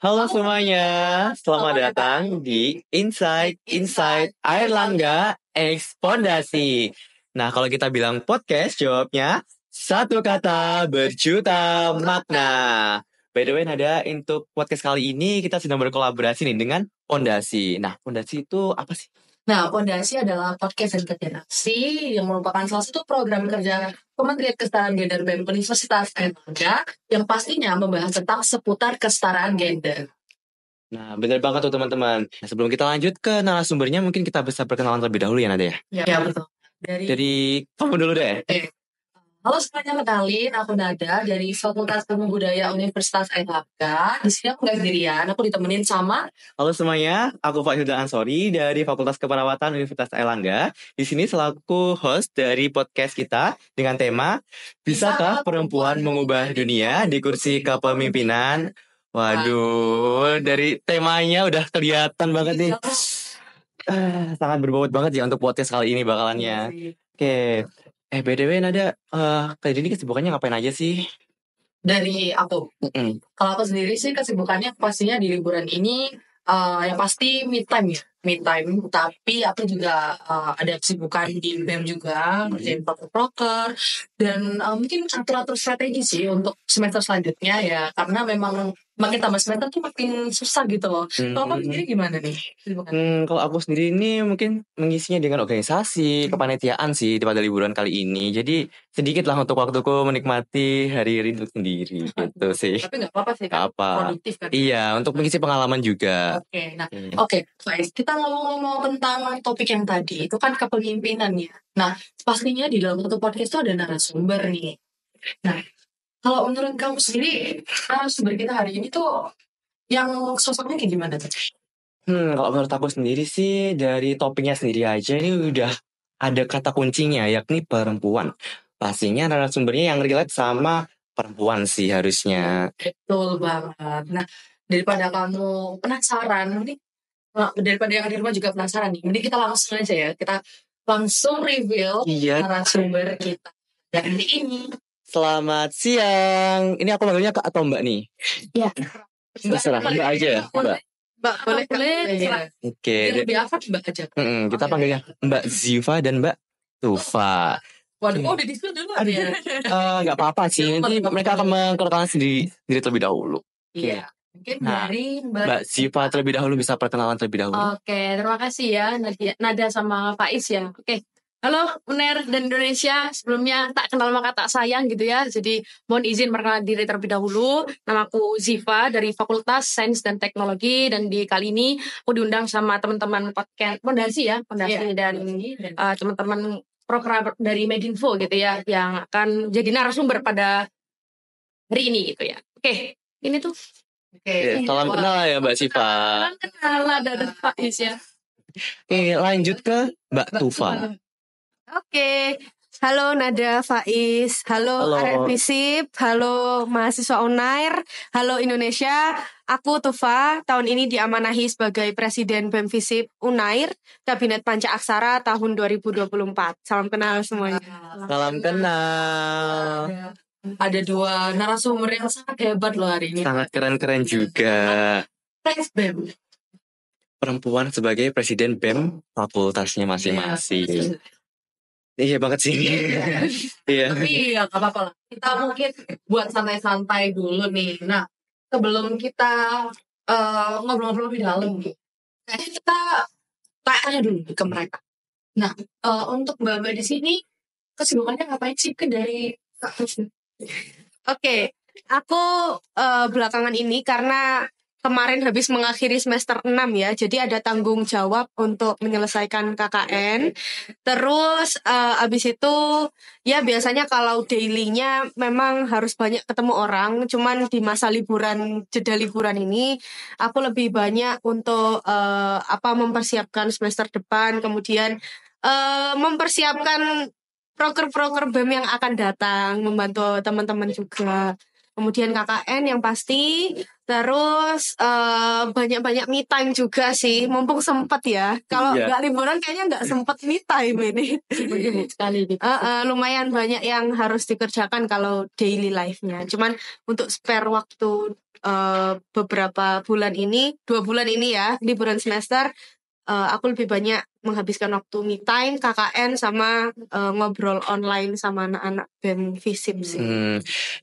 Halo semuanya, selamat datang di Inside Airlangga X Pondasi. Nah, kalau kita bilang podcast, jawabnya satu kata berjuta makna. By the way, Nada, untuk podcast kali ini kita sedang berkolaborasi nih dengan Pondasi. Nah, Pondasi itu apa sih? Nah, Pondasi adalah podcast interaksi yang merupakan salah satu program kerja Kementerian Kesetaraan Gender BEM Universitas Airlangga yang pastinya membahas tentang seputar kesetaraan gender. Nah, benar banget tuh teman-teman. Nah, sebelum kita lanjut ke narasumbernya, mungkin kita bisa perkenalan terlebih dahulu ya, Nada ya? Ya, betul. Dari kamu dulu deh. Halo semuanya, kenalin aku Nada dari Fakultas Ilmu Budaya Universitas Airlangga. Di sini aku nggak sendirian, aku ditemenin sama. Halo semuanya, aku Pak Hilda Ansori dari Fakultas Keperawatan Universitas Airlangga. Di sini selaku host dari podcast kita dengan tema Bisakah Perempuan Mengubah Dunia di Kursi Kepemimpinan? Waduh, dari temanya udah kelihatan banget nih. Sangat berbobot banget ya untuk podcast kali ini bakalannya. Oke. By the way, Nada, kali ini kesibukannya ngapain aja sih? Dari aku. Kalau aku sendiri sih kesibukannya pastinya di liburan ini yang pasti me time ya. Me time. Tapi aku juga ada kesibukan di BEM juga, ngerjain proker-proker. Dan mungkin atur-atur strategi sih untuk semester selanjutnya ya. Karena memang makin tambah semester tuh makin susah gitu loh. Kalau kamu sendiri gimana nih? Kalau aku sendiri ini mungkin mengisinya dengan organisasi, kepanitiaan sih pada liburan kali ini. Jadi sedikit lah untuk waktuku menikmati hari rindu sendiri gitu sih. Tapi nggak apa-apa sih kan, produktif kan. Iya, untuk mengisi pengalaman juga. Oke, guys, kita ngomong-ngomong tentang topik yang tadi, itu kan kepemimpinan ya. Nah, pastinya di dalam satu podcast itu ada narasumber nih. Nah, kalau menurut kamu sendiri, narasumber kita hari ini tuh yang sosoknya kayak gimana tuh? Kalau menurut aku sendiri sih dari topiknya sendiri aja ini udah ada kata kuncinya yakni perempuan. Pastinya narasumbernya yang relate sama perempuan sih harusnya. Betul banget. Nah, daripada kamu penasaran, daripada yang di rumah juga penasaran nih, mending kita langsung aja ya. Kita langsung reveal narasumber kita dari ini. Selamat siang. Ini aku manggilnya Kak atau Mbak nih? Iya. Terserah, Mbak aja ya, Mbak. Mbak, boleh. Oke. Lebih apa Mbak aja? Kita panggilnya Mbak Ziva dan Mbak Tufa. Waduh, udah disebut dulu ya? Nggak apa-apa sih. Nanti mereka akan memperkenalkan sendiri terlebih dahulu. Iya. Mungkin dari Mbak Ziva terlebih dahulu bisa perkenalan terlebih dahulu. Oke, terima kasih ya Nada sama Faiz ya. Oke. Halo UNER dan Indonesia, sebelumnya tak kenal maka tak sayang gitu ya. Jadi mohon izin perkenalan diri terlebih dahulu. Namaku Ziva dari Fakultas Sains dan Teknologi, dan di kali ini aku diundang sama teman-teman podcast Pondasi dan teman-teman program dari Medinfo gitu ya, yang akan jadi narasumber pada hari ini gitu ya. Oke, ini tuh. Salam kenal ya Mbak Ziva. Salam kenal Nada Faiz ya. Oke, lanjut ke Mbak Tufa. Oke, halo Nada, Faiz, halo Arek Visip, halo mahasiswa Unair, halo Indonesia. Aku Tufa, tahun ini diamanahi sebagai Presiden BEM Visip Unair, Kabinet Panca Aksara tahun 2024. Salam kenal semuanya. Salam kenal. Ada dua narasumber yang sangat hebat loh hari ini. Sangat keren-keren juga. Thanks BEM. Perempuan sebagai Presiden BEM fakultasnya masing-masing. Iya banget sih. Iya. Tapi ya gak apa-apa lah. Kita mungkin buat santai-santai dulu nih. Nah, sebelum kita ngobrol-ngobrol lebih dalam, kayaknya kita tanya dulu ke mereka. Nah, untuk Mbak di sini kesibukannya ngapain sih dari Oke, aku belakangan ini karena kemarin habis mengakhiri semester 6 ya, jadi ada tanggung jawab untuk menyelesaikan KKN. Terus abis itu ya biasanya kalau daily-nya memang harus banyak ketemu orang, cuman di masa liburan, jeda liburan ini aku lebih banyak untuk mempersiapkan semester depan, kemudian mempersiapkan proker-proker BEM yang akan datang, membantu teman-teman juga. kemudian KKN yang pasti, terus banyak-banyak me time juga sih, mumpung sempet ya. Kalau Iya. nggak liburan kayaknya nggak sempet me time ini. Sibuk sekali gitu. Lumayan banyak yang harus dikerjakan kalau daily life-nya. Cuman untuk spare waktu beberapa bulan ini, 2 bulan ini ya, liburan semester, aku lebih banyak menghabiskan waktu me time, KKN, sama ngobrol online sama anak-anak BEM FISIP sih.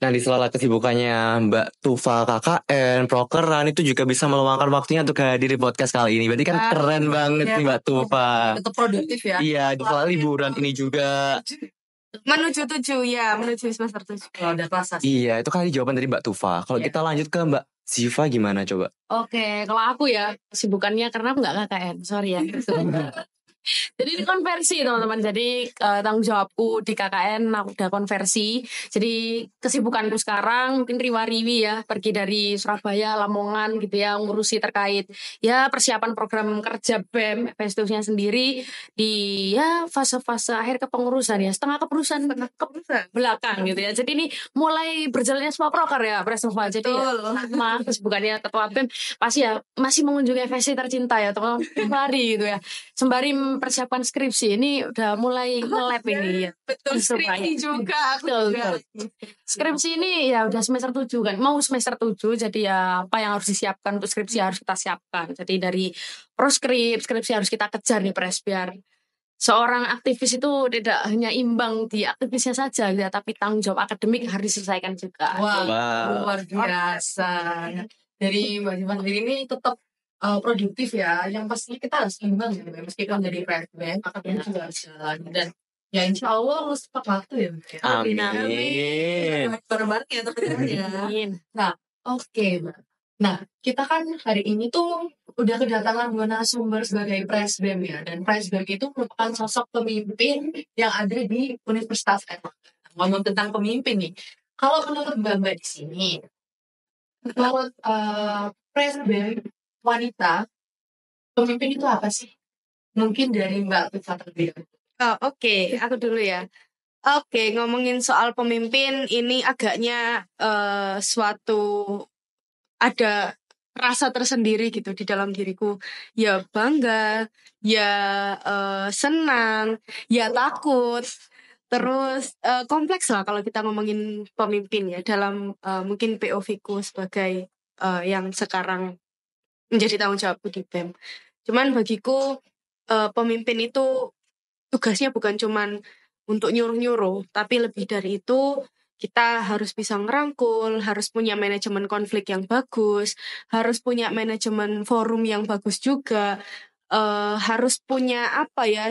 Nah, di sela kesibukannya Mbak Tufa KKN, prokeran itu juga bisa meluangkan waktunya untuk hadir di podcast kali ini. Berarti kan keren banget nih Mbak Tufa. Tetap produktif ya. Iya, di sela liburan ini juga. Menuju 7 ya, menuju semester 7. Kalau ada rasa sih. Iya, itu kan jawaban dari Mbak Tufa. Kalau kita lanjut ke Mbak Ziva gimana coba? Oke, kalau aku ya kesibukannya karena aku nggak KKN, sorry ya. Jadi ini konversi teman-teman. Jadi tanggung jawabku di KKN aku udah konversi. Jadi kesibukanku sekarang mungkin riwa-riwi ya, pergi dari Surabaya, Lamongan gitu ya, ngurusi terkait ya persiapan program kerja BEM Festusnya sendiri di ya fase-fase akhir kepengurusan ya, setengah kepengurusan belakang gitu ya. Jadi ini mulai berjalannya semua proker ya, Presova. Jadi ya, sama kesibukannya ketua BEM pasti ya masih mengunjungi FSC tercinta ya teman sembari gitu ya, sembari persiapan skripsi ini udah mulai nge-lab ini ya. Betul, skripsi juga aku juga. Skripsi ini ya udah semester 7 kan, mau semester 7, jadi ya apa yang harus disiapkan untuk skripsi harus kita siapkan. Jadi dari skripsi harus kita kejar nih Pres, biar seorang aktivis itu tidak hanya imbang di aktivisnya saja ya, tapi tanggung jawab akademik harus diselesaikan juga. Wow. Luar biasa. Dari Mbak Ziva sendiri ini tetap produktif ya, yang pastinya kita harus imbang ya, meskipun dari PSBM akademik juga harus jalan, dan ya insya Allah harus tepat waktu ya. Amin. Bareng-bareng ya teman-teman. Amin. Nah, oke Mbak. Nah, kita kan hari ini tuh udah kedatangan 2 narasumber sebagai PSBM ya, dan PSBM itu merupakan sosok pemimpin yang ada di Universitas Erlangga. Ngomong tentang pemimpin nih, kalau menurut Mbak di sini, menurut PSBM wanita, pemimpin itu apa sih? Mungkin dari Mbak Tufa terlebih dahulu. Oke, aku dulu ya. Oke, ngomongin soal pemimpin ini agaknya suatu ada rasa tersendiri gitu di dalam diriku. Ya bangga, ya senang, ya takut. Terus kompleks lah kalau kita ngomongin pemimpin ya dalam mungkin POV-ku sebagai yang sekarang menjadi tanggung jawabku di BEM. Cuman bagiku pemimpin itu tugasnya bukan cuman untuk nyuruh-nyuruh, tapi lebih dari itu kita harus bisa ngerangkul, harus punya manajemen konflik yang bagus, harus punya manajemen forum yang bagus juga, harus punya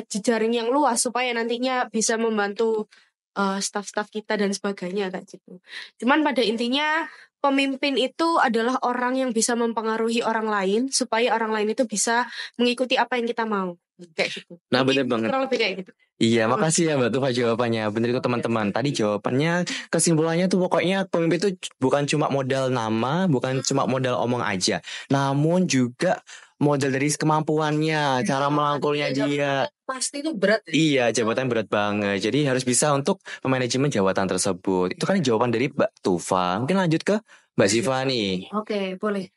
jejaring yang luas supaya nantinya bisa membantu staff-staff kita dan sebagainya kayak gitu. Cuman pada intinya pemimpin itu adalah orang yang bisa mempengaruhi orang lain supaya orang lain itu bisa mengikuti apa yang kita mau. Kayak gitu. Nah, bener banget. Kurang lebih kayak gitu. Iya, makasih ya Mbak Tufa jawabannya. Bener itu teman-teman. Tadi jawabannya, kesimpulannya tuh pokoknya pemimpin itu bukan cuma modal nama, bukan cuma modal omong aja, namun juga modal dari kemampuannya, cara melangkulnya dia. Pasti itu berat ya? Iya, jabatan berat banget. Jadi harus bisa untuk memanajemen jabatan tersebut. Itu kan jawaban dari Mbak Tufa. Mungkin lanjut ke Mbak Ziva nih. Oke, boleh.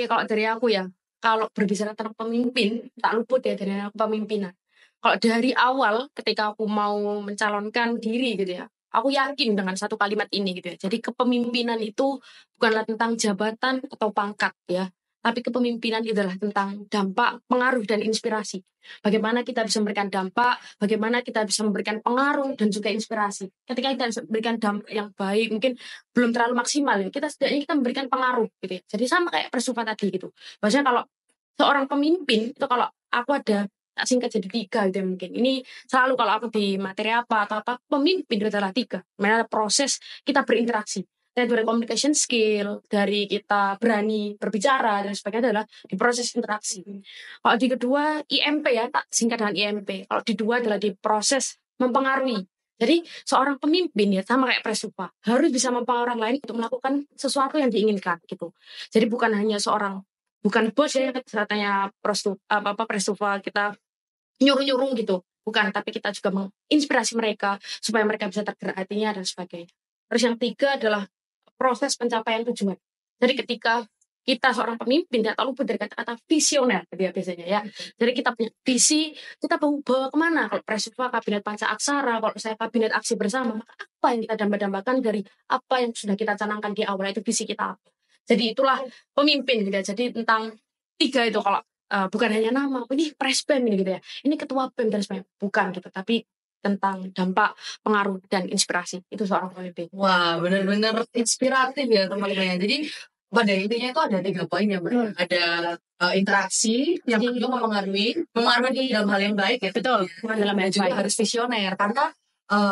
Kalau dari aku ya, kalau berbicara tentang pemimpin, tak luput ya dari aku pemimpinan. Kalau dari awal ketika aku mau mencalonkan diri gitu ya, aku yakin dengan satu kalimat ini gitu ya. Jadi kepemimpinan itu bukanlah tentang jabatan atau pangkat ya, tapi kepemimpinan itu adalah tentang dampak, pengaruh, dan inspirasi. Bagaimana kita bisa memberikan dampak, bagaimana kita bisa memberikan pengaruh dan juga inspirasi. Ketika kita bisa memberikan dampak yang baik, mungkin belum terlalu maksimal ya, setidaknya kita memberikan pengaruh gitu ya. Jadi sama kayak Persufa tadi gitu. Maksudnya kalau seorang pemimpin itu, kalau aku ada tak singkat jadi 3 gitu ya mungkin. Ini selalu kalau aku di materi apa atau apa, pemimpin itu adalah 3. Mana proses kita berinteraksi. Dari communication skill, dari kita berani berbicara dan sebagainya adalah di proses interaksi. Kalau di kedua IMP ya, tak singkat dengan IMP. Kalau di 2 adalah di proses mempengaruhi. Jadi seorang pemimpin ya sama kayak Presupa harus bisa mempengaruhi orang lain untuk melakukan sesuatu yang diinginkan gitu. Jadi bukan hanya bukan bos ya katanya Presupa kita nyuruh-nyuruh gitu. Bukan, tapi kita juga menginspirasi mereka supaya mereka bisa tergerak hatinya dan sebagainya. Terus yang 3 adalah proses pencapaian tujuan. Jadi ketika kita seorang pemimpin, tidak terlalu dari kata-kata visioner dia biasanya ya. Jadi kita punya visi, kita bawa kemana? Kalau Presipa kabinet panca aksara, kalau saya kabinet aksi bersama, maka apa yang kita dambakan dari apa yang sudah kita canangkan di awal itu visi kita. Jadi itulah pemimpin gitu ya. Jadi tentang 3 itu kalau bukan hanya nama, ini presbem ini gitu ya. Ini ketua BEM dan sebagainya. Bukan gitu, tapi tentang dampak, pengaruh dan inspirasi itu seorang pemimpin. Wah, benar-benar inspiratif ya teman-teman. Jadi pada intinya itu ada 3 poin ya, Mbak. Ada interaksi yang kedua mempengaruhi dalam hal yang baik ya. Betul. Dalam hal juga harus visioner karena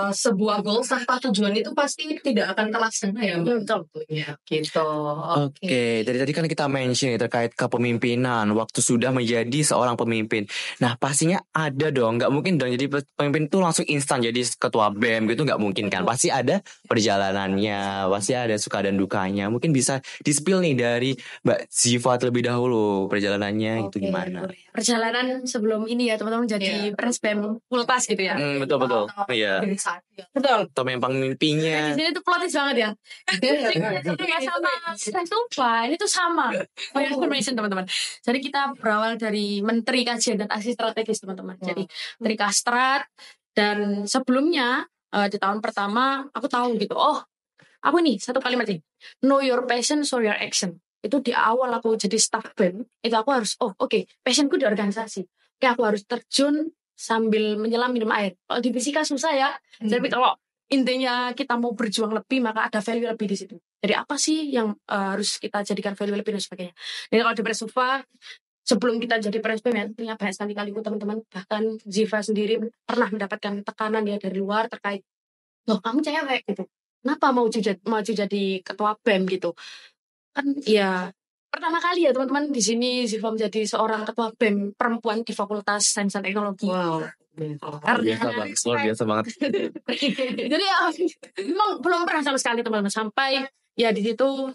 sebuah goal tanpa tujuan itu pasti tidak akan terlaksana ya, Mbak. Betul. Ya, gitu. Oke, dari tadi kan kita mention nih terkait kepemimpinan, waktu sudah menjadi seorang pemimpin. Nah, pastinya ada dong, nggak mungkin dong jadi pemimpin itu langsung instan jadi ketua BEM gitu, nggak mungkin kan. Pasti ada perjalanannya, pasti ada suka dan dukanya. Mungkin bisa di-spill nih dari Mbak Ziva terlebih dahulu, perjalanannya gitu gimana? Perjalanan sebelum ini ya teman-teman jadi presbem full class gitu ya. Betul. Iya. Betul. Atau memang mimpinya. Di sini tuh plot twist banget ya. Ya sama Presipa, ini tuh sama. For your information teman-teman. Jadi kita berawal dari Menteri Kajian dan Aksi Strategis teman-teman. Jadi Menteri Kastrat dan sebelumnya di tahun pertama aku tahu gitu. Oh, aku nih satu kalimat ini. Know your passion, show your action. Itu di awal aku jadi staff BEM, itu aku harus passionku di organisasi. Oke, aku harus terjun sambil menyelam minum air. Kalau di fisika susah ya. Tapi kalau intinya kita mau berjuang lebih, maka ada value lebih di situ. Jadi apa sih yang harus kita jadikan value lebih dan sebagainya. Dan kalau di Presipa, sebelum kita jadi presbem ya, tentunya banyak sekali teman-teman, bahkan Ziva sendiri pernah mendapatkan tekanan ya dari luar terkait, loh kamu cewek gitu. Kenapa mau jadi ketua BEM gitu? Kan ya pertama kali ya teman-teman di sini Ziva menjadi seorang ketua BEM perempuan di Fakultas Sains dan Teknologi. Wow. Luar biasa banget. Jadi ya memang belum pernah sama sekali teman-teman sampai ya di situ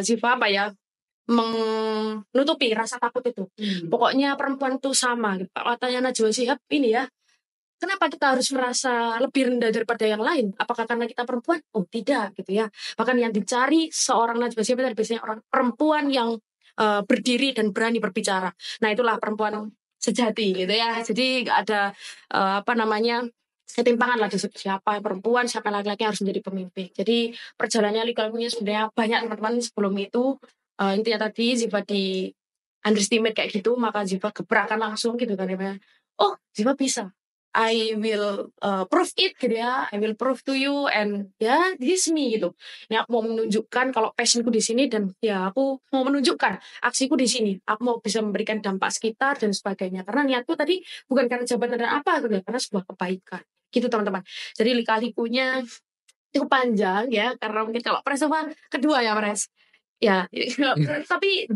Ziva menutupi rasa takut itu. Pokoknya perempuan itu sama. Katanya Najwa Shihab ini ya. Kenapa kita harus merasa lebih rendah daripada yang lain? Apakah karena kita perempuan? Oh tidak gitu ya. Bahkan yang dicari seorang Najwa Shihab itu biasanya orang perempuan yang berdiri dan berani berbicara. Nah itulah perempuan sejati gitu ya. Jadi gak ada ketimpangan lah di siapa perempuan, siapa laki-laki harus menjadi pemimpin. Jadi perjalanannya lika-likunya sebenarnya banyak teman-teman sebelum itu. Intinya tadi Ziva di underestimate kayak gitu, maka Ziva gebrakan langsung gitu kan ya. Oh Ziva bisa. I will prove it gitu ya. I will prove to you and ya this is me gitu. Ini aku mau menunjukkan kalau passionku di sini dan ya aku mau menunjukkan aksiku di sini. Aku mau bisa memberikan dampak sekitar dan sebagainya. Karena niatku tadi bukan karena jabatan dan apa gitu ya, karena sebuah kebaikan. Gitu teman-teman. Jadi lika-likunya cukup panjang ya karena mungkin kalau Presipa kedua ya Pres. Ya, tapi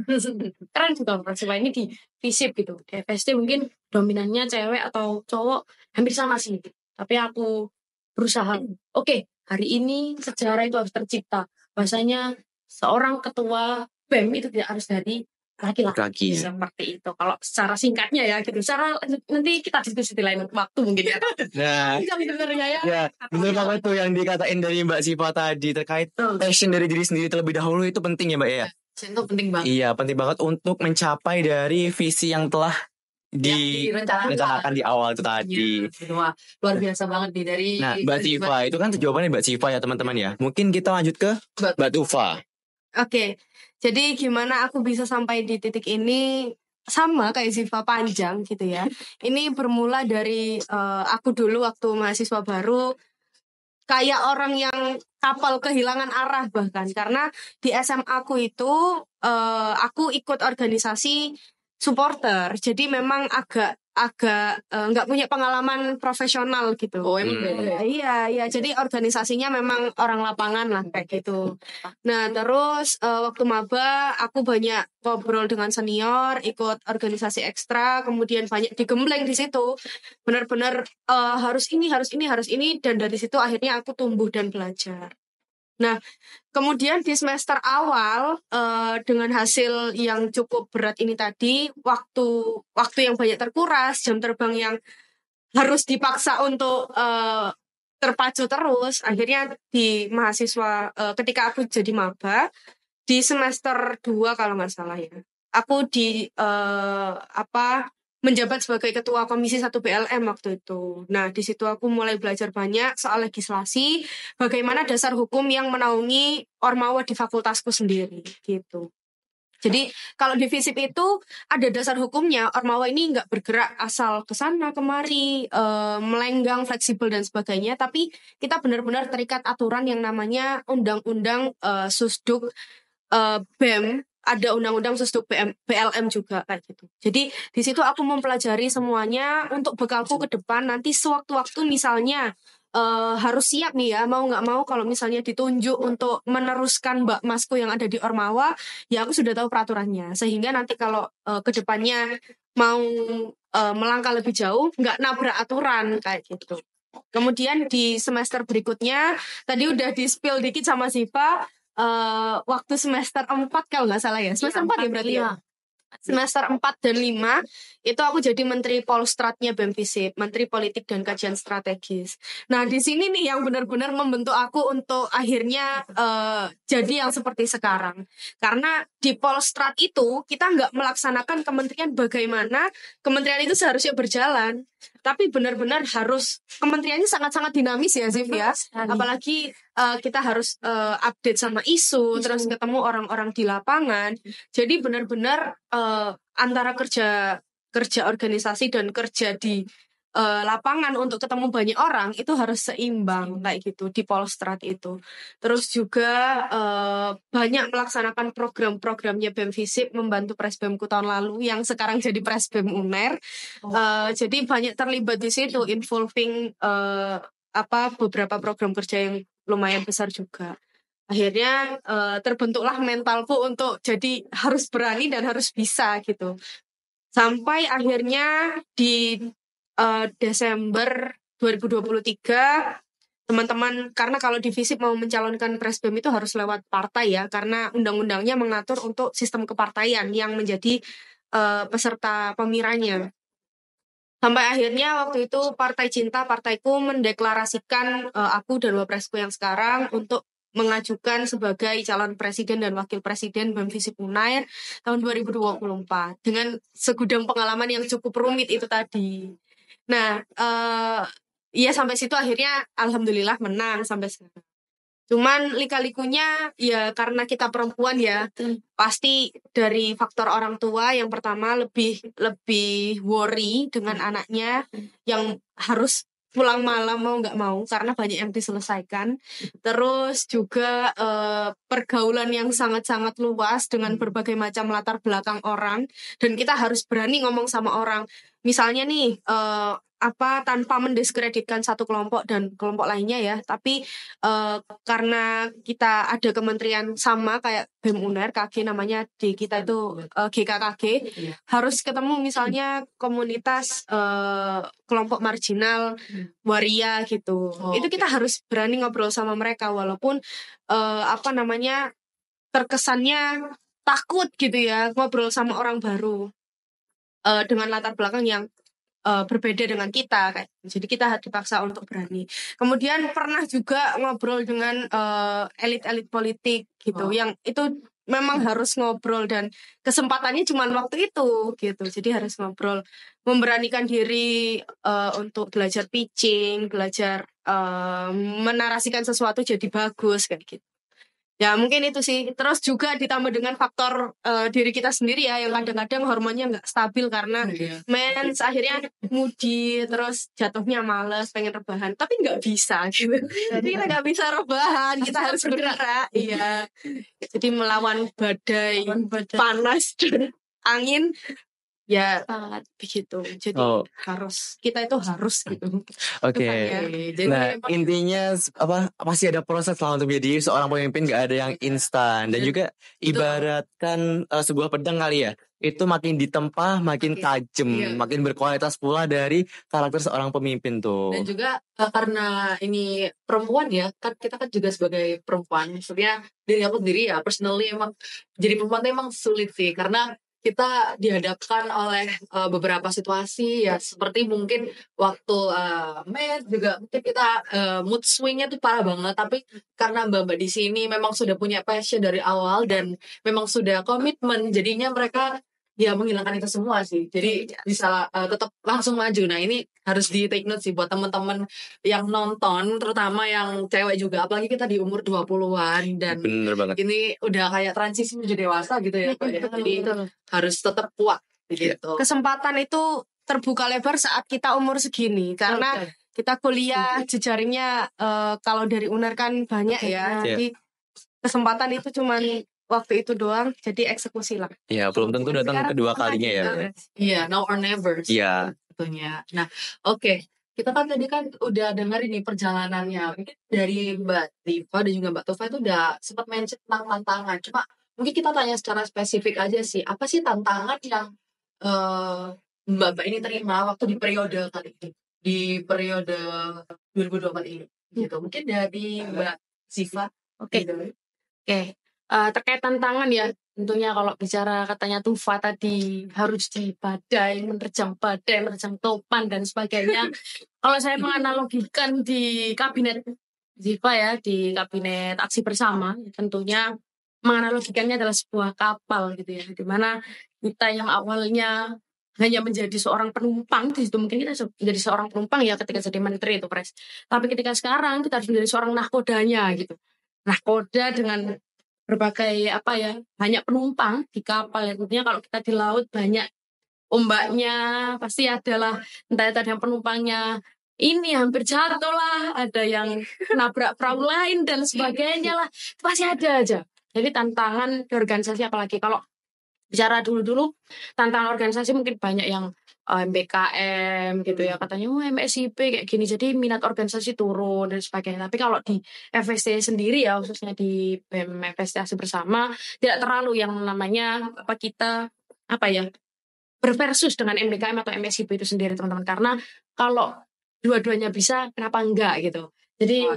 keren juga Presipa ini di FISIP gitu. Di FST mungkin dominannya cewek atau cowok hampir sama sih. Tapi aku berusaha. Oke, hari ini sejarah itu harus tercipta. Bahasanya seorang ketua BEM itu tidak harus dari laki-laki. Seperti itu. Kalau secara singkatnya ya gitu. Secara nanti kita diskusi di lain waktu mungkin ya. Nah, ya bener banget tuh yang dikatain dari Mbak Ziva tadi terkait passion dari diri sendiri terlebih dahulu itu penting ya Mbak ya. Itu penting banget. Iya, penting banget untuk mencapai dari visi yang telah direncanakan di awal itu tadi. Wah, luar biasa banget nih dari. Nah, Mbak Ziva itu kan jawabannya Mbak Ziva ya teman-teman ya. Mungkin kita lanjut ke Mbak Tufa. Oke, jadi gimana aku bisa sampai di titik ini sama kayak Ziva panjang gitu ya. Ini bermula dari aku dulu waktu mahasiswa baru kayak orang yang kapal kehilangan arah bahkan karena di SMA aku itu aku ikut organisasi supporter. Jadi memang agak nggak punya pengalaman profesional gitu. Oh emang beda ya? Iya. Jadi organisasinya memang orang lapangan lah kayak gitu. Nah terus waktu maba aku banyak ngobrol dengan senior, ikut organisasi ekstra, kemudian banyak digembleng di situ. Benar-benar harus ini, dan dari situ akhirnya aku tumbuh dan belajar. Nah, kemudian di semester awal dengan hasil yang cukup berat ini tadi, waktu yang banyak terkuras, jam terbang yang harus dipaksa untuk terpacu terus. Akhirnya di mahasiswa ketika aku jadi maba di semester 2 kalau nggak salah ya, aku menjabat sebagai ketua komisi 1 BLM waktu itu. Nah, di situ aku mulai belajar banyak soal legislasi, bagaimana dasar hukum yang menaungi Ormawa di fakultasku sendiri gitu. Jadi kalau di FISIP itu ada dasar hukumnya, Ormawa ini nggak bergerak asal ke sana kemari, melenggang, fleksibel dan sebagainya, tapi kita benar-benar terikat aturan yang namanya Undang-Undang Susduk BEM, ada Undang-Undang Susduk BLM juga kayak gitu. Jadi di situ aku mempelajari semuanya untuk bekalku ke depan nanti sewaktu-waktu misalnya harus siap nih ya, mau nggak mau kalau misalnya ditunjuk untuk meneruskan Mbak Masku yang ada di Ormawa, ya aku sudah tahu peraturannya. Sehingga nanti kalau ke depannya mau melangkah lebih jauh, nggak nabrak aturan kayak gitu. Kemudian di semester berikutnya, tadi udah di-spill dikit sama Ziva, waktu semester 4 kalau nggak salah ya. Semester 4 ya berarti ya? Semester 4 dan 5 itu aku jadi Menteri Polstratnya BEM FISIP, Menteri Politik dan Kajian Strategis. Nah di sini nih yang benar-benar membentuk aku untuk akhirnya jadi yang seperti sekarang. Karena di Polstrat itu kita nggak melaksanakan kementerian bagaimana kementerian itu seharusnya berjalan, tapi benar-benar harus kementeriannya sangat-sangat dinamis ya Zif ya. Apalagi kita harus update sama isu, terus ketemu orang-orang di lapangan. Jadi benar-benar antara kerja organisasi dan kerja di lapangan untuk ketemu banyak orang itu harus seimbang kayak gitu di Polstrat itu. Terus juga banyak melaksanakan program-programnya BEM FISIP, membantu Presbemku tahun lalu yang sekarang jadi Presbem UNER. Jadi banyak terlibat di situ, involving beberapa program kerja yang lumayan besar juga. Akhirnya terbentuklah mentalku untuk jadi harus berani dan harus bisa gitu. Sampai akhirnya di Desember 2023 teman-teman, karena kalau di FISIP mau mencalonkan Presbem itu harus lewat partai ya, karena undang-undangnya mengatur untuk sistem kepartaian yang menjadi peserta pemiranya. Sampai akhirnya waktu itu Partai Cinta, partaiku mendeklarasikan aku dan wapresku yang sekarang untuk mengajukan sebagai calon presiden dan wakil presiden BEM FISIP UNAIR tahun 2024 dengan segudang pengalaman yang cukup rumit itu tadi. Nah, ya sampai situ akhirnya alhamdulillah menang sampai sekarang. Cuman lika-likunya ya karena kita perempuan ya, pasti dari faktor orang tua yang pertama lebih worry dengan anaknya yang harus pulang malam mau nggak mau karena banyak yang diselesaikan. Terus juga pergaulan yang sangat-sangat luas dengan berbagai macam latar belakang orang, dan kita harus berani ngomong sama orang. Misalnya nih tanpa mendiskreditkan satu kelompok dan kelompok lainnya ya, tapi karena kita ada kementerian sama kayak BEM UNER, KG namanya di kita itu GKKG, harus ketemu misalnya komunitas kelompok marginal, waria gitu. Itu kita harus berani ngobrol sama mereka walaupun terkesannya takut gitu ya ngobrol sama orang baru dengan latar belakang yang berbeda dengan kita kayak. Jadi kita dipaksa untuk berani. Kemudian pernah juga ngobrol dengan elit-elit politik gitu, yang itu memang harus ngobrol dan kesempatannya cuma waktu itu gitu. Jadi harus ngobrol, memberanikan diri untuk belajar pitching, belajar menarasikan sesuatu jadi bagus kayak gitu. Ya mungkin itu sih. Terus juga ditambah dengan faktor diri kita sendiri ya, yang kadang-kadang hormonnya nggak stabil karena mens, akhirnya moody, terus jatuhnya males, pengen rebahan, tapi nggak bisa gitu. Jadi kita nggak bisa rebahan, kita harus bergerak. Iya. Jadi melawan badai panas dan angin. Ya begitu. Jadi kita itu harus gitu. Oke. Nah intinya pasti ada proses lah untuk menjadi seorang pemimpin, gak ada yang instan. Dan juga ibaratkan sebuah pedang kali ya, itu makin ditempa makin tajam, makin berkualitas pula dari karakter seorang pemimpin tuh. Dan juga karena ini perempuan ya, kan kita kan juga sebagai perempuan, maksudnya diri aku sendiri ya personally emang jadi perempuan itu emang sulit sih, karena kita dihadapkan oleh beberapa situasi ya, seperti mungkin waktu med juga mungkin kita mood swingnya tuh parah banget, tapi karena mbak-mbak di sini memang sudah punya passion dari awal dan memang sudah komitmen, jadinya mereka ya menghilangkan itu semua sih, jadi bisa tetap langsung maju. Nah ini harus di take note sih buat teman-teman yang nonton, terutama yang cewek juga, apalagi kita di umur 20-an dan Bener banget. ini udah kayak transisi menuju dewasa gitu ya, Pak, ya. Jadi harus tetap kuat gitu. Kesempatan itu terbuka lebar saat kita umur segini karena kita kuliah jejaringnya kalau dari UNER kan banyak ya. Jadi kesempatan itu cuman waktu itu doang, jadi eksekusi lah. Ya, belum tentu datang kedua kalinya ya. Iya, now or never. Iya. Tentunya. Nah, oke. Kita kan tadi kan udah dengar ini perjalanannya. Mungkin dari Mbak Diva dan juga Mbak Tova itu udah sempat mention tentang tantangan. Cuma mungkin kita tanya secara spesifik aja sih. Apa sih tantangan yang Mbak ini terima waktu di periode kali ini? Di periode 2024 ini. Gitu. Mungkin dari Mbak Ziva. Oke. Terkait tantangan ya, tentunya kalau bicara katanya Tufa tadi harus di badai, menerjang topan dan sebagainya. Kalau saya menganalogikan di kabinet Ziva ya, di kabinet aksi bersama, tentunya menganalogikannya adalah sebuah kapal gitu ya, di mana kita yang awalnya hanya menjadi seorang penumpang, di situ mungkin kita menjadi seorang penumpang ya ketika jadi menteri itu Pres. Tapi ketika sekarang kita harus menjadi seorang nahkodanya gitu. Nahkoda dengan berbagai banyak penumpang di kapal ya. Tentunya kalau kita di laut banyak ombaknya, pasti adalah entah itu ada yang penumpangnya ini hampir jatuh lah, ada yang nabrak perahu lain dan sebagainya lah, itu pasti ada aja. Jadi tantangan di organisasi, apalagi kalau bicara dulu tantangan organisasi mungkin banyak yang MBKM gitu ya, katanya MSIP kayak gini, jadi minat organisasi turun dan sebagainya. Tapi kalau di FST sendiri ya, khususnya di BEM FST Aksi Bersama, tidak terlalu yang namanya kita berversus dengan MBKM atau MSIP itu sendiri teman-teman, karena kalau dua-duanya bisa, kenapa enggak gitu. Jadi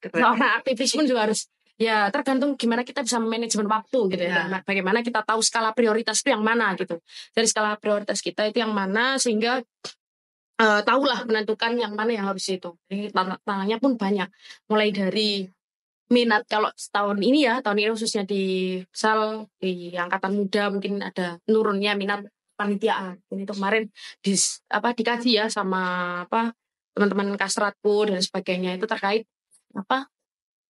seorang aktivis pun juga harus ya tergantung gimana kita bisa manajemen waktu gitu ya. Bagaimana kita tahu skala prioritas itu yang mana gitu. Dari skala prioritas kita itu yang mana, sehingga tahulah menentukan yang mana yang harus itu. Jadi tantangannya pun banyak. Mulai dari minat, kalau tahun ini khususnya di misal di angkatan muda mungkin ada nurunnya minat panitiaan. Ini tuh kemarin dikaji ya sama teman-teman kasratku dan sebagainya, itu terkait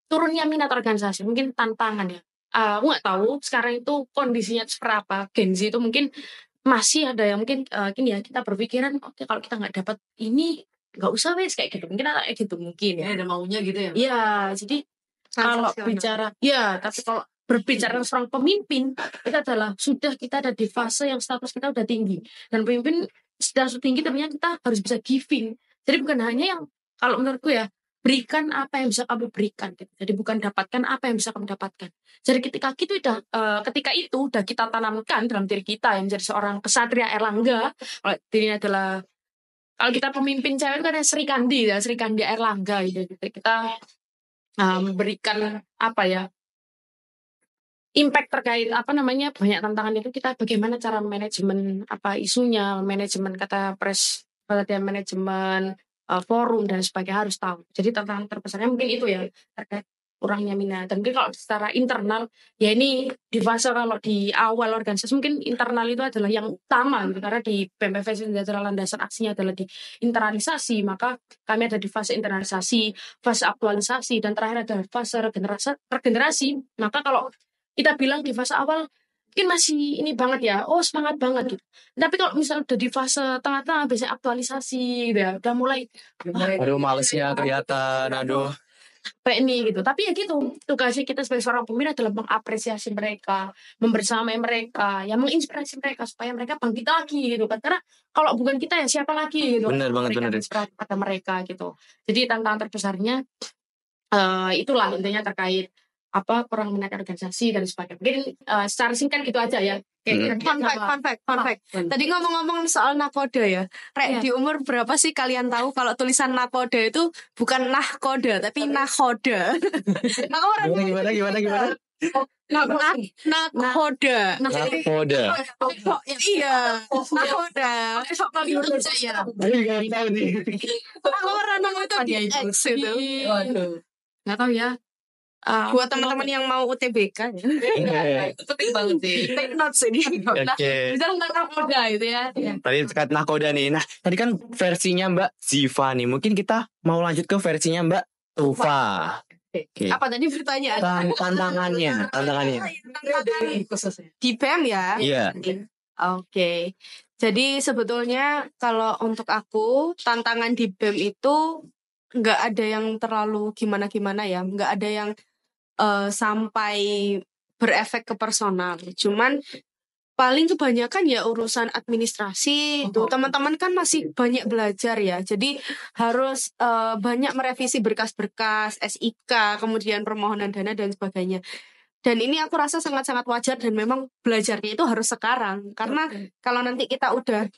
turunnya minat organisasi, mungkin tantangan ya. Aku nggak tahu sekarang itu kondisinya seperti apa. Gen Z itu mungkin masih ada yang mungkin kita berpikiran oke, kalau kita nggak dapat ini nggak usah wes kayak gitu, mungkin kayak gitu mungkin ya. Ada maunya gitu ya. Iya, jadi kalau bicara tapi kalau berbicara seorang pemimpin, itu adalah sudah kita ada di fase yang status kita udah tinggi, dan pemimpin status tinggi ternyata kita harus bisa giving. Jadi bukan hanya yang, kalau menurutku ya, berikan apa yang bisa kamu berikan gitu. Jadi bukan dapatkan apa yang bisa kamu dapatkan. Jadi ketika itu udah kita tanamkan dalam diri kita yang menjadi seorang kesatria Erlangga. Kalau dirinya adalah, kalau kita pemimpin cewek itu kan Sri Kandi Erlangga gitu. Jadi kita memberikan impact terkait banyak tantangan itu, kita bagaimana cara manajemen isunya, manajemen kata pres, manajemen forum dan sebagainya harus tahu. Jadi tantangan terbesarnya mungkin itu ya, terkait kurangnya minat. Dan mungkin kalau secara internal ya, ini di fase kalau di awal organisasi mungkin internal itu adalah yang utama gitu, karena di BMFS landasan aksinya adalah di internalisasi, maka kami ada di fase internalisasi, fase aktualisasi, dan terakhir adalah fase regenerasi. Maka kalau kita bilang di fase awal mungkin masih ini banget ya, semangat banget gitu. Tapi kalau misalnya udah di fase tengah-tengah, biasanya aktualisasi gitu ya, udah mulai aduh malesnya kelihatan, aduh kayak ini gitu. Tapi ya gitu, tugasnya kita sebagai seorang pemimpin adalah mengapresiasi mereka, membersamai mereka, yang menginspirasi mereka supaya mereka bangkit lagi gitu kan. Karena kalau bukan kita ya siapa lagi gitu. Benar banget, benar. Inspirasi pada mereka gitu. Jadi tantangan terbesarnya itulah intinya terkait kurang minat organisasi dan sebagainya. Mungkin secara singkat gitu aja ya. Fun fact. Tadi ngomong-ngomong soal nakoda ya. Di umur berapa sih kalian tahu kalau tulisan nakoda itu bukan nahkoda tapi nahoda? Gimana? Nakoda. Nakoda. Iya, nakoda. Saya. Orang namanya itu di X itu. Waduh. Nggak tahu ya. Buat teman-teman yang mau UTBK ya. Penting banget sih. Take notes ini. Oke. Bisa tentang nakoda gitu ya. Tadi terkait nakoda nih. Nah, tadi kan versinya Mbak Ziva nih. Mungkin kita mau lanjut ke versinya Mbak Tufa. Oke. Apa tadi pertanyaan? Tantangannya. Khususnya. Di BEM ya? Iya. Oke. Jadi sebetulnya kalau untuk aku tantangan di BEM itu nggak ada yang terlalu gimana-gimana ya. Nggak ada yang sampai berefek ke personal. Cuman paling kebanyakan ya urusan administrasi itu. Teman-teman kan masih banyak belajar ya. Jadi harus banyak merevisi berkas-berkas, SIK, kemudian permohonan dana dan sebagainya. Dan ini aku rasa sangat-sangat wajar dan memang belajarnya itu harus sekarang. Karena kalau nanti kita udah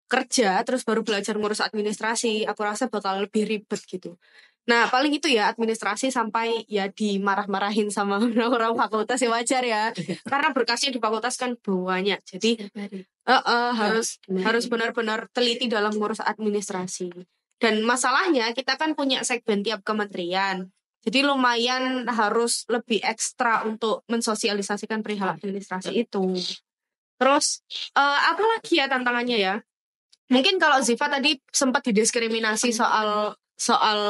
kerja terus baru belajar ngurus administrasi, aku rasa bakal lebih ribet gitu. Nah paling itu ya administrasi sampai ya dimarah-marahin sama orang fakultas ya wajar ya. Karena berkasnya di fakultas kan banyak. Jadi harus benar-benar teliti dalam ngurus administrasi. Dan masalahnya kita kan punya segmen tiap kementerian. Jadi lumayan harus lebih ekstra untuk mensosialisasikan perihal administrasi itu. Terus apa lagi ya tantangannya ya? Mungkin kalau Ziva tadi sempat didiskriminasi soal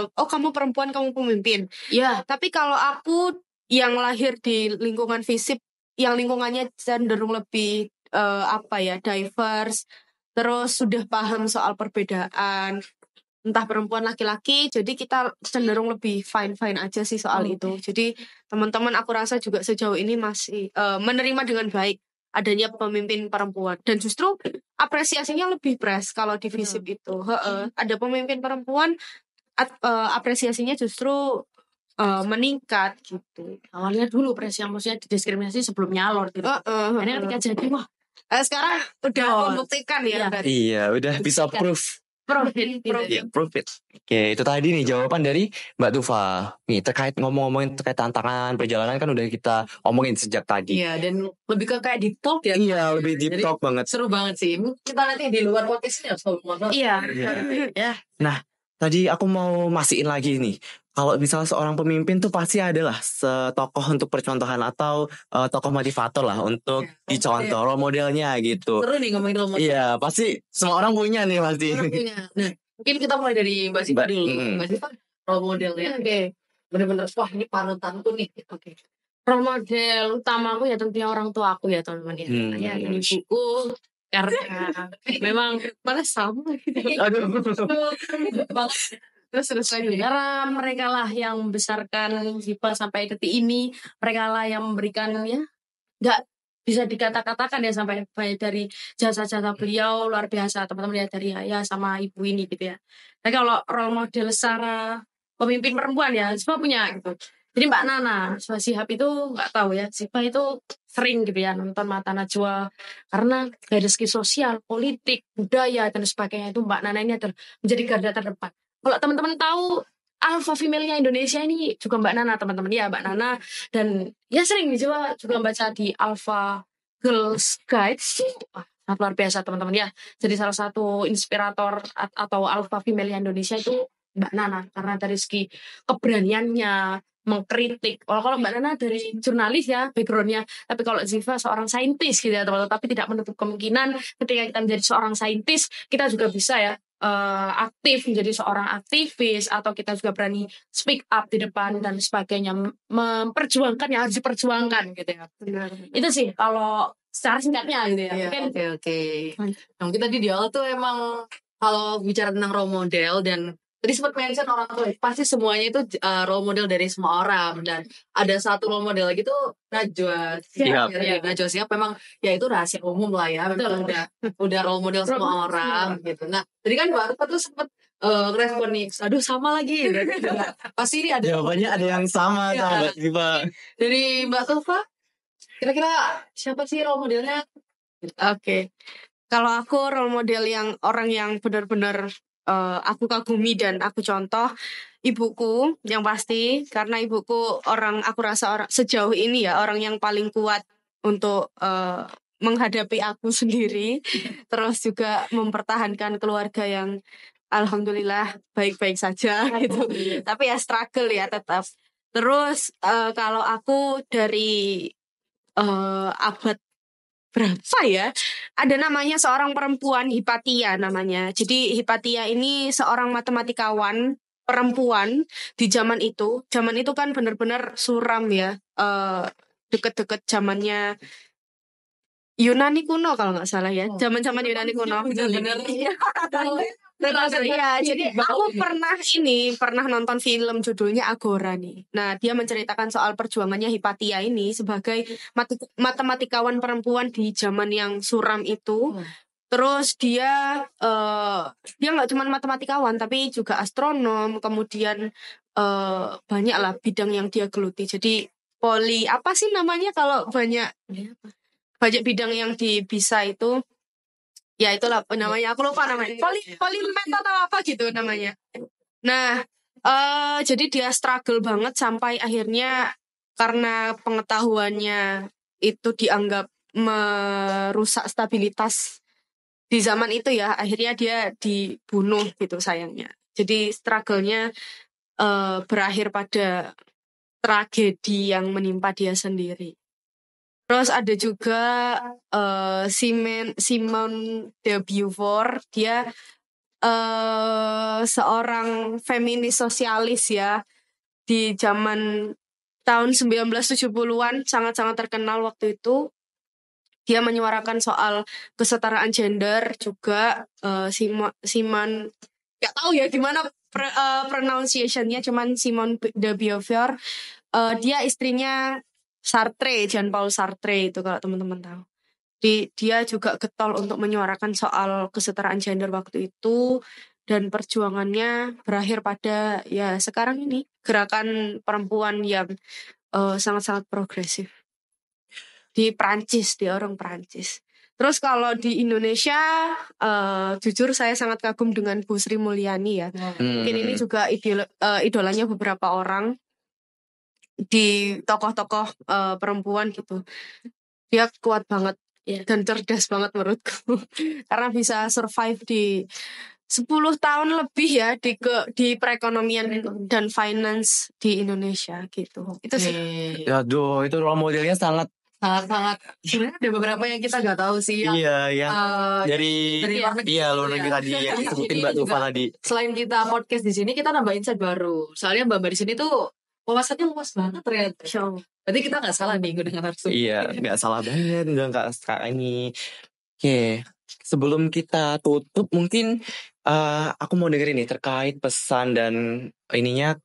oh kamu perempuan kamu pemimpin. Iya. Tapi kalau aku yang lahir di lingkungan FISIP yang lingkungannya cenderung lebih diverse, terus sudah paham soal perbedaan entah perempuan laki-laki, jadi kita cenderung lebih fine aja sih soal itu. Jadi teman-teman aku rasa juga sejauh ini masih menerima dengan baik adanya pemimpin perempuan, dan justru apresiasinya lebih fresh kalau di FISIP itu. Ada pemimpin perempuan, apresiasinya justru meningkat gitu. Awalnya dulu yang maksudnya didiskriminasi sebelum nyalor gitu. Ini ketika jadi wah sekarang udah membuktikan ya. Iya, udah bisa proof. Profit. Iya, profit. Oke, itu tadi nih jawaban dari Mbak Tufa. Nih terkait ngomongin terkait tantangan perjalanan kan udah kita omongin sejak tadi. Iya, dan lebih ke kayak deep talk ya. Iya, lebih deep talk banget. Seru banget sih. Kita nanti di luar podcastnya Iya. Ya. Nah, tadi aku mau masihin lagi nih. Kalau misalnya seorang pemimpin tuh pasti adalah tokoh untuk percontohan atau tokoh motivator lah untuk dicontoh, role modelnya gitu. Seru nih ngomongin role model. Iya, pasti semua orang punya nih pasti. Nah, mungkin kita mulai dari Mbak Ziva dulu. Mbak Ziva role modelnya. Oke. Bener-bener wah ini panutanku nih. Oke. Role model utama aku ya tentunya orang tua aku ya teman-teman ya. Ya ini buku karena memang Malah sama gitu. Aduh. Terus lagi. karena mereka lah yang membesarkan Ziva sampai detik ini, mereka lah yang memberikan ya nggak bisa dikata-katakan ya sampai dari jasa-jasa beliau luar biasa teman-teman ya, dari ayah sama ibu ini gitu ya. Tapi kalau role model secara pemimpin perempuan ya Ziva punya gitu. Jadi Mbak Nana Shihab itu nggak tahu ya, Ziva itu sering gitu ya nonton Mata Najwa karena dari segi sosial, politik, budaya dan sebagainya itu Mbak Nana ini adalah menjadi garda terdepan. Kalau teman-teman tahu alpha female-nya Indonesia ini juga Mbak Nana teman-teman ya, Mbak Nana, dan ya sering juga baca di Alpha Girls Guide. Wah, sangat luar biasa teman-teman ya. Jadi salah satu inspirator atau alpha female Indonesia itu Mbak Nana karena dari segi keberaniannya mengkritik. Kalau Mbak Nana dari jurnalis ya backgroundnya, tapi kalau Ziva seorang saintis gitu ya teman-teman. Tapi tidak menutup kemungkinan ketika kita menjadi seorang saintis kita juga bisa ya aktif menjadi seorang aktivis, atau kita juga berani speak up di depan dan sebagainya, memperjuangkan yang harus diperjuangkan gitu ya. Benar. Itu sih kalau secara singkatnya gitu ya. Oke. Nah, kita di awal tuh emang kalau bicara tentang role model, dan tadi sempat mention orang tua, pasti semuanya itu role model dari semua orang, dan ada satu role model lagi tuh Najwa Shihab. Najwa Shihab memang ya itu rahasia umum lah ya, memang udah role model semua orang gitu. Nah tadi kan Mbak Tufa tuh sempat respon nih, aduh sama lagi. Pasti ini ada jawabannya ada yang sama sama Mbak Ziva. dari Mbak Tufa, kira-kira siapa sih role modelnya? Oke. Kalau aku role model yang orang yang benar-benar aku kagumi dan aku contoh ibuku yang pasti, karena ibuku aku rasa orang sejauh ini ya orang yang paling kuat untuk menghadapi aku sendiri, terus juga mempertahankan keluarga yang alhamdulillah baik-baik saja gitu. Tapi ya struggle ya tetap. Terus kalau aku dari abad berapa ya? Ada namanya seorang perempuan Hipatia namanya. Jadi Hipatia ini seorang matematikawan perempuan di zaman itu. Zaman itu kan benar-benar suram ya. Deket-deket zamannya Yunani kuno kalau nggak salah ya. Zaman-zaman Yunani kuno. Bener-bener. Iya, jadi aku pernah nonton film judulnya Agora nih. Nah, dia menceritakan soal perjuangannya Hipatia ini sebagai matematikawan perempuan di zaman yang suram itu. Terus dia nggak cuma matematikawan tapi juga astronom, kemudian banyak lah bidang yang dia geluti. Jadi apa sih namanya kalau banyak bidang yang bisa itu. Ya itulah namanya, aku lupa namanya. Polimet atau apa gitu namanya. Nah, jadi dia struggle banget sampai akhirnya karena pengetahuannya itu dianggap merusak stabilitas di zaman itu ya, akhirnya dia dibunuh gitu sayangnya. Jadi struggle-nya berakhir pada tragedi yang menimpa dia sendiri. Terus ada juga Simon de Beauvoir, dia seorang feminis sosialis ya di zaman tahun 1970-an, sangat-sangat terkenal waktu itu. Dia menyuarakan soal kesetaraan gender juga. Simon nggak tahu ya gimana pronunciation-nya, cuman Simon de Beauvoir. Dia istrinya Sartre, Jean-Paul Sartre itu kalau teman-teman tahu. Dia juga getol untuk menyuarakan soal kesetaraan gender waktu itu, dan perjuangannya berakhir pada ya sekarang ini gerakan perempuan yang sangat-sangat progresif di Prancis, dia orang Prancis. Terus kalau di Indonesia, jujur saya sangat kagum dengan Bu Sri Mulyani ya. Mungkin ini juga idolanya beberapa orang di tokoh-tokoh perempuan gitu. Dia kuat banget dan cerdas banget menurutku. Karena bisa survive di 10 tahun lebih ya di perekonomian dan finance di Indonesia gitu. Itu sih. Aduh, itu role modelnya sangat Sebenarnya ada beberapa yang kita nggak tahu sih. Yang dari luar negeri. Iya, luar negeri tadi yang disebutin Mbak Tufa tadi. Selain kita podcast di sini, kita nambah insight baru. Soalnya Mbak di sini tuh wawasannya luas banget ternyata. Berarti kita nggak salah nih dengan narasumber. Iya, nggak salah banget, nggak ini. Oke, sebelum kita tutup mungkin aku mau dengerin nih terkait pesan dan ininya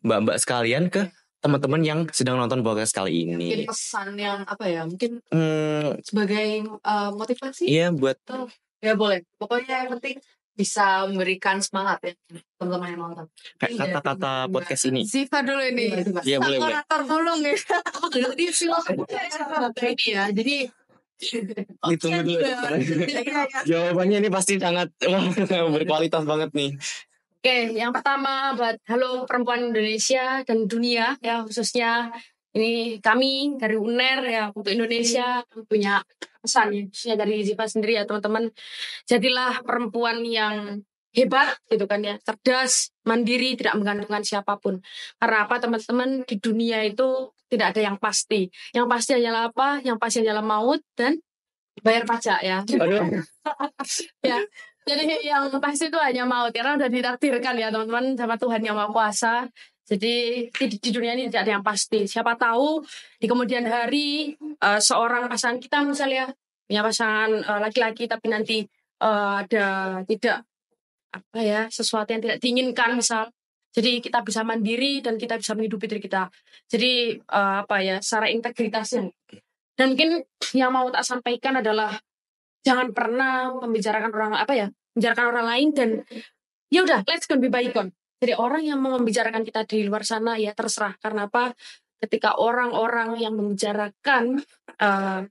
mbak-mbak sekalian ke teman-teman yang sedang nonton podcast kali ini. Mungkin pesan yang apa ya? Mungkin sebagai motivasi. Iya, buat. Ya boleh. Pokoknya yang penting bisa memberikan semangat ya teman-teman yang nonton. Kayak kata-kata podcast ini. Ziva dulu ini. Iya, boleh. Tolong ya. Jadi ini ya. Jadi Ditunggu dulu. Jawabannya ini pasti sangat berkualitas banget nih. Oke, yang pertama buat halo perempuan Indonesia dan dunia ya, khususnya ini kami dari UNER ya untuk Indonesia punya pesan ya, khususnya dari Ziva sendiri ya teman-teman. Jadilah perempuan yang hebat gitu kan ya, cerdas, mandiri, tidak menggantungkan siapapun. Karena apa teman-teman, di dunia itu tidak ada yang pasti. Yang pasti hanyalah apa? Yang pasti hanyalah maut dan bayar pajak ya. Aduh. Ya. Jadi yang pasti itu hanya maut, karena udah ditakdirkan ya teman-teman sama Tuhan Yang Maha Kuasa. Jadi di dunia ini tidak ada yang pasti. Siapa tahu di kemudian hari seorang pasangan kita misalnya punya pasangan laki-laki tapi nanti ada tidak apa ya, sesuatu yang tidak diinginkan misal. Jadi kita bisa mandiri dan kita bisa menghidupi diri kita. Jadi secara integritasnya. Dan mungkin yang mau tak sampaikan adalah jangan pernah membicarakan orang lain dan ya udah let's go be bygone. Jadi orang yang mau membicarakan kita di luar sana ya terserah. Karena apa? Ketika orang-orang yang membicarakan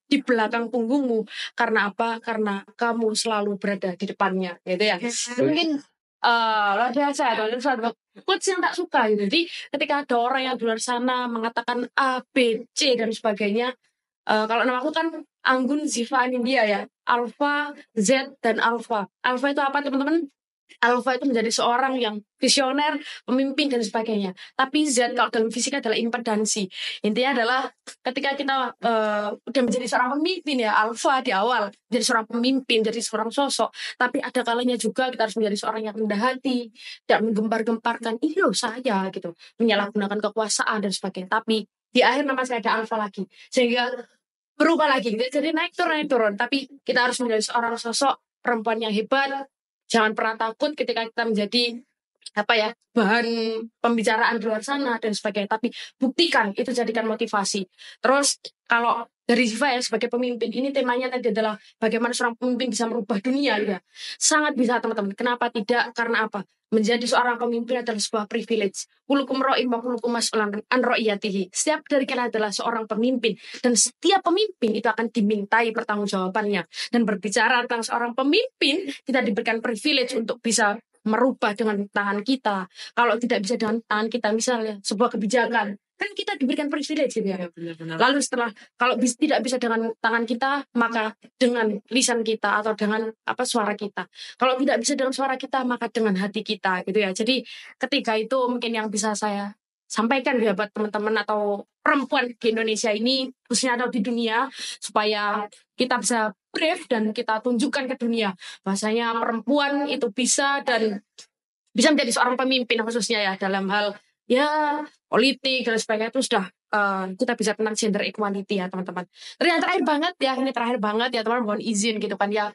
di belakang punggungmu, karena apa? Karena kamu selalu berada di depannya, gitu ya. Mungkin luar biasa. Terus ada quotes yang tak suka gitu. Jadi ketika ada orang yang di luar sana mengatakan A, B, C dan sebagainya, kalau nama aku kan Anggun Ziva Anindya ya, Alpha, Z dan Alpha. Alpha itu apa teman-teman? Alpha itu menjadi seorang yang visioner, pemimpin dan sebagainya. Tapi Z kalau dalam fisika adalah impedansi. Intinya adalah ketika kita udah menjadi seorang pemimpin ya, Alpha di awal menjadi seorang pemimpin, jadi seorang sosok. Tapi ada kalanya juga kita harus menjadi seorang yang rendah hati, tidak menggempar-gemparkan ini loh saya gitu, menyalahgunakan kekuasaan dan sebagainya. Tapi di akhir nama saya ada Alpha lagi, sehingga berubah lagi. Jadi naik turun. Tapi kita harus menjadi seorang sosok perempuan yang hebat. Jangan pernah takut ketika kita menjadi bahan pembicaraan di luar sana dan sebagainya. Tapi buktikan itu, jadikan motivasi. Terus kalau dari Ziva ya sebagai pemimpin, ini temanya tadi adalah bagaimana seorang pemimpin bisa merubah dunia ya. Sangat bisa teman-teman. Kenapa tidak? Karena apa? Menjadi seorang pemimpin adalah sebuah privilege. Kulukum ro'in wa kulukum mas'ulan an ro'iyatihi. Setiap dari kita adalah seorang pemimpin. Dan setiap pemimpin itu akan dimintai pertanggungjawabannya. Dan berbicara tentang seorang pemimpin, kita diberikan privilege untuk bisa merubah dengan tangan kita. Kalau tidak bisa dengan tangan kita, misalnya sebuah kebijakan, kan kita diberikan privilege gitu ya. Lalu setelah kalau tidak bisa dengan tangan kita, maka dengan lisan kita atau dengan suara kita. Kalau tidak bisa dengan suara kita, maka dengan hati kita gitu ya. Jadi ketiga itu mungkin yang bisa saya sampaikan ya buat teman-teman atau perempuan di Indonesia ini, khususnya atau di dunia, supaya kita bisa brave dan kita tunjukkan ke dunia bahwasanya perempuan itu bisa dan bisa menjadi seorang pemimpin, khususnya ya dalam hal ya politik dan sebagainya. Itu sudah kita bisa tentang gender equality ya teman-teman. Terakhir banget ya, ini terakhir banget ya teman-teman, mohon izin gitu kan ya.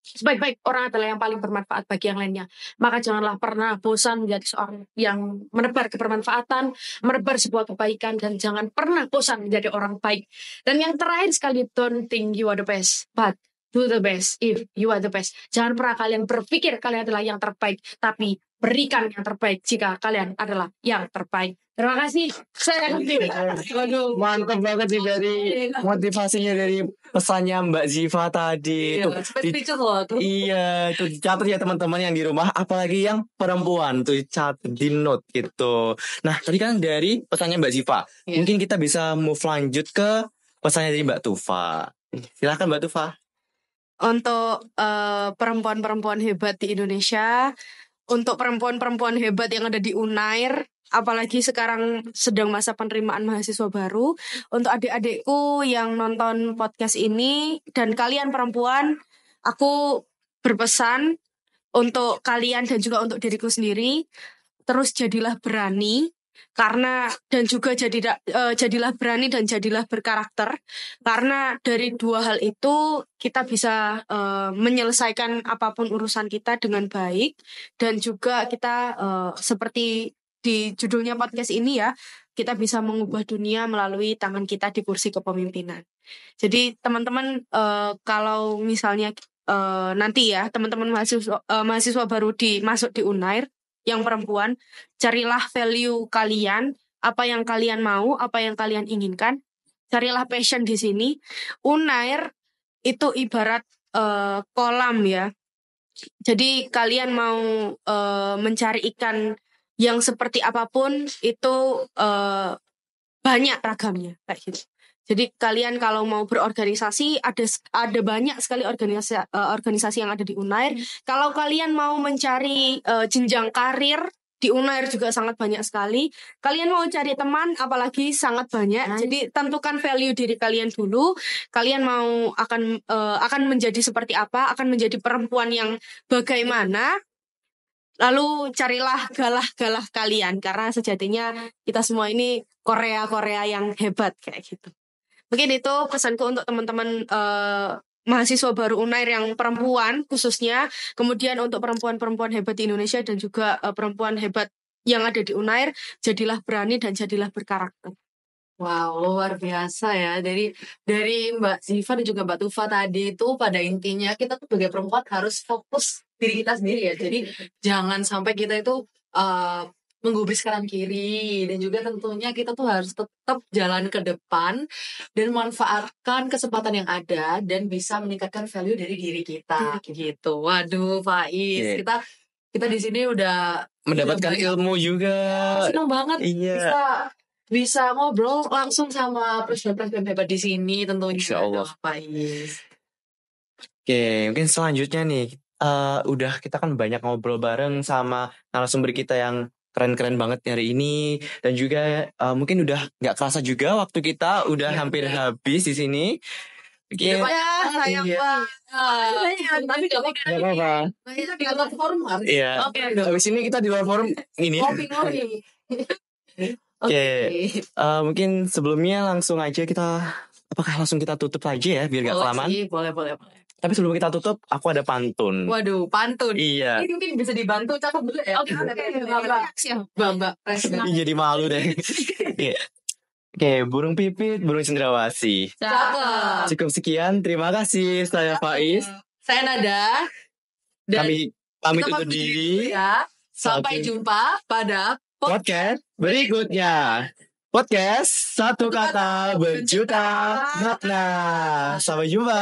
Sebaik-baik orang adalah yang paling bermanfaat bagi yang lainnya. Maka janganlah pernah bosan menjadi seorang yang menebar kebermanfaatan, menebar sebuah kebaikan, dan jangan pernah bosan menjadi orang baik. Dan yang terakhir sekali, don't think you are the best, but do the best if you are the best. Jangan pernah kalian berpikir kalian adalah yang terbaik, tapi berikan yang terbaik jika kalian adalah yang terbaik. Terima kasih. Saya Waduh, mantap banget sih dari motivasinya, dari pesannya Mbak Ziva tadi. Iya, itu dicatat ya teman-teman yang di rumah, apalagi yang perempuan tuh catat di note gitu. Nah, tadi kan dari pesannya Mbak Ziva, mungkin kita bisa move lanjut ke pesannya dari Mbak Tufa. Silakan Mbak Tufa. Untuk perempuan-perempuan hebat di Indonesia, untuk perempuan-perempuan hebat yang ada di Unair, apalagi sekarang sedang masa penerimaan mahasiswa baru, untuk adik-adikku yang nonton podcast ini dan kalian perempuan, aku berpesan untuk kalian dan juga untuk diriku sendiri, terus jadilah berani, jadilah berani dan jadilah berkarakter, karena dari dua hal itu kita bisa menyelesaikan apapun urusan kita dengan baik, dan juga kita seperti di judulnya podcast ini ya, kita bisa mengubah dunia melalui tangan kita di kursi kepemimpinan. Jadi teman-teman, kalau misalnya nanti ya teman-teman mahasiswa baru masuk di Unair yang perempuan, carilah value kalian, apa yang kalian mau, apa yang kalian inginkan, carilah passion di sini. Unair itu ibarat kolam ya. Jadi kalian mau mencari ikan yang seperti apapun itu banyak ragamnya kayak gitu. Jadi kalian kalau mau berorganisasi, ada banyak sekali organisasi yang ada di Unair. Kalau kalian mau mencari jenjang karir, di Unair juga sangat banyak sekali. Kalian mau cari teman, apalagi sangat banyak. Jadi tentukan value diri kalian dulu. Kalian mau akan menjadi seperti apa, akan menjadi perempuan yang bagaimana. Lalu carilah galah-galah kalian, karena sejatinya kita semua ini Korea yang hebat kayak gitu. Mungkin itu pesanku untuk teman-teman mahasiswa baru Unair yang perempuan khususnya. Kemudian untuk perempuan-perempuan hebat di Indonesia dan juga perempuan hebat yang ada di Unair, jadilah berani dan jadilah berkarakter. Wow, luar biasa ya. Dari Mbak Ziva dan juga Mbak Tufa tadi itu pada intinya kita tuh sebagai perempuan harus fokus diri kita sendiri ya. Jadi jangan sampai kita itu menggubris kanan kiri, dan juga tentunya kita tuh harus tetap jalan ke depan dan manfaatkan kesempatan yang ada dan bisa meningkatkan value dari diri kita gitu. Waduh, Faiz, kita kita di sini udah Mendapatkan ilmu juga. Senang banget Iya. bisa ngobrol langsung sama presiden-presiden hebat di sini tentunya. Insya Allah. Faiz. Oke, mungkin selanjutnya nih, udah kita kan banyak ngobrol bareng sama narasumber kita yang keren-keren banget hari ini, dan juga mungkin udah nggak kerasa juga waktu kita udah hampir habis di sini. Oke, Ya, sayang Iya. banget. Tapi gak apa-apa. nggak apa-apa. Kita di luar forum harus. Iya. Oke dong. Habis ini kita di luar forum ini. Ngopi-ngopi. Oke, mungkin sebelumnya langsung aja apakah langsung kita tutup aja ya biar gak kelamaan? Boleh. Tapi sebelum kita tutup, aku ada pantun. Waduh, pantun. Iya. Ini mungkin bisa dibantu cakep dulu ya. Oke. Mbak. Ih, jadi malu deh. Iya. Oke, burung pipit, burung cendrawasih. Cakep. Cukup sekian, terima kasih. Saya Faiz. Saya Nada. Dan Kami pamit kita undur diri. ya. Sampai jumpa pada Podcast berikutnya. Podcast satu kata berjuta makna. Sampai jumpa.